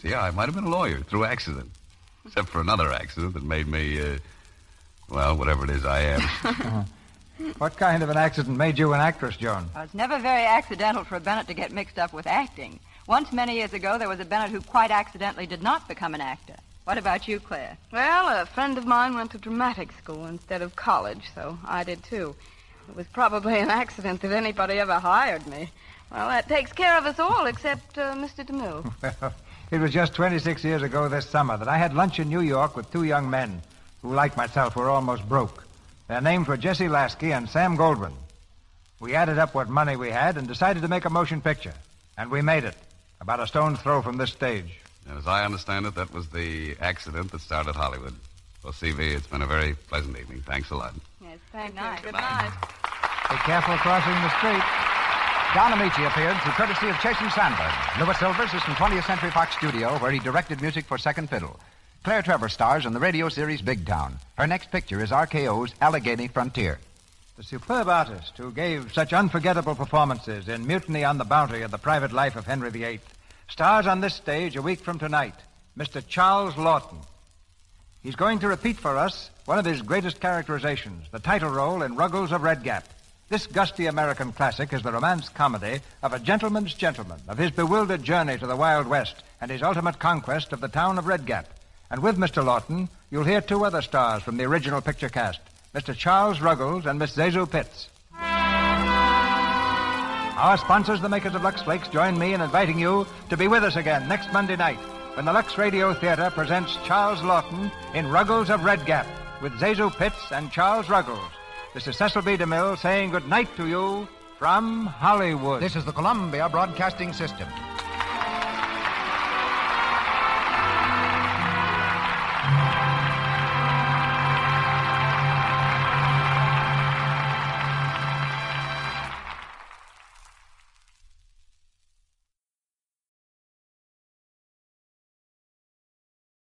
See, I might have been a lawyer through accident, except for another accident that made me, whatever it is I am. What kind of an accident made you an actress, Joan? Well, it's never very accidental for a Bennett to get mixed up with acting. Once, many years ago, there was a Bennett who quite accidentally did not become an actor. What about you, Claire? Well, a friend of mine went to dramatic school instead of college, so I did, too. It was probably an accident that anybody ever hired me. Well, that takes care of us all except Mr. DeMille. Well, it was just 26 years ago this summer that I had lunch in New York with 2 young men who, like myself, were almost broke. Their names were Jesse Lasky and Sam Goldwyn. We added up what money we had and decided to make a motion picture. And we made it, about a stone's throw from this stage. As I understand it, that was the accident that started Hollywood. Well, CV, it's been a very pleasant evening. Thanks a lot. Yes, thank you. night. Good night. Be careful crossing the street. Don Ameche appeared through courtesy of Chase and Sandburn. Louis Silvers is from 20th Century Fox Studio, where he directed music for Second Fiddle. Claire Trevor stars in the radio series Big Town. Her next picture is RKO's Allegheny Frontier. The superb artist who gave such unforgettable performances in Mutiny on the Bounty and The Private Life of Henry VIII stars on this stage a week from tonight, Mr. Charles Lawton. He's going to repeat for us one of his greatest characterizations, the title role in Ruggles of Red Gap. This gusty American classic is the romance comedy of a gentleman's gentleman, of his bewildered journey to the Wild West and his ultimate conquest of the town of Red Gap. And with Mr. Lawton, you'll hear 2 other stars from the original picture cast, Mr. Charles Ruggles and Miss Zazu Pitts. Our sponsors, the makers of Lux Flakes, join me in inviting you to be with us again next Monday night when the Lux Radio Theater presents Charles Lawton in Ruggles of Red Gap with Zazu Pitts and Charles Ruggles. This is Cecil B. DeMille saying good night to you from Hollywood. This is the Columbia Broadcasting System.